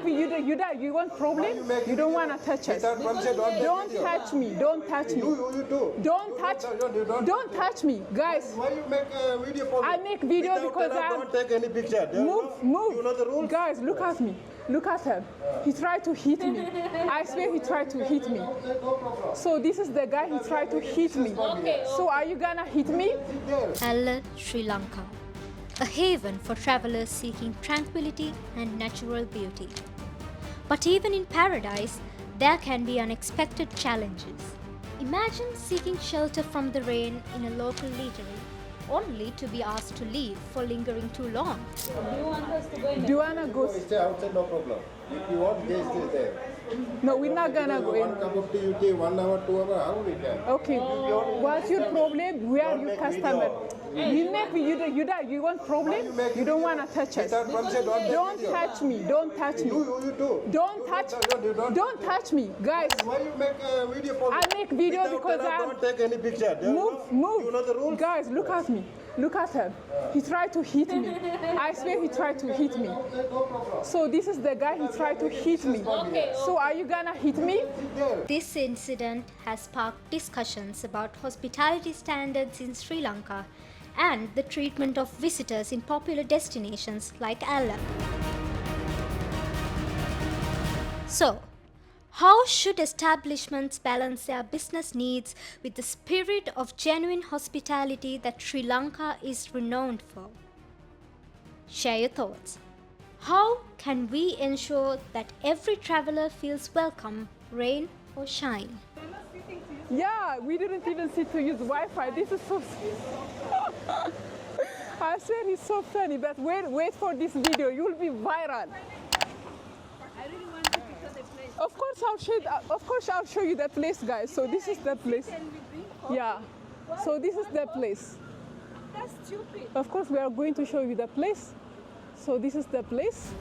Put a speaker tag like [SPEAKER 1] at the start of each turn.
[SPEAKER 1] You want problem? You don't want to touch us. Don't touch me. Don't touch me. Don't touch me, guys.
[SPEAKER 2] Why you make a video for me?
[SPEAKER 1] I make video because I
[SPEAKER 2] don't take any picture.
[SPEAKER 1] move.
[SPEAKER 2] You know the rules?
[SPEAKER 1] Guys, look at me. Look at him. He tried to hit me. I swear he tried to hit me. So this is the guy who tried to hit me. So are you gonna hit me?
[SPEAKER 3] Sri Lanka, a haven for travelers seeking tranquility and natural beauty. But even in paradise, there can be unexpected challenges. Imagine seeking shelter from the rain in a local eatery, only to be asked to leave for lingering too long.
[SPEAKER 1] Do you wanna go?
[SPEAKER 2] Stay outside, no problem. If you want, they stay there.
[SPEAKER 1] No, we're not gonna go in.
[SPEAKER 2] One cup of tea, you take 1 hour, 2 hours, how we can?
[SPEAKER 1] Okay. What's your problem? We are your customer. You make me. You want problem? You don't wanna touch us. Don't touch me. Don't touch me. Don't touch me, guys.
[SPEAKER 2] Why you make a video for me?
[SPEAKER 1] I make video because I
[SPEAKER 2] don't take any picture.
[SPEAKER 1] move.
[SPEAKER 2] You know the rules?
[SPEAKER 1] Guys, look at me. Look at him. He tried to hit me. I swear he tried to hit me. So this is the guy who tried to hit me. So are you gonna hit me?
[SPEAKER 3] This incident has sparked discussions about hospitality standards in Sri Lanka and the treatment of visitors in popular destinations like Alam. So, how should establishments balance their business needs with the spirit of genuine hospitality that Sri Lanka is renowned for? Share your thoughts. How can we ensure that every traveler feels welcome, rain or shine?
[SPEAKER 1] Yeah, we didn't even sit to use Wi-Fi. This is so. I swear it's so funny, but wait for this video. You'll be viral. Of course, I'll show you the place, guys. So this is the place. Yeah. So this is the place.
[SPEAKER 4] That's stupid.
[SPEAKER 1] Of course, we are going to show you the place. So this is the place.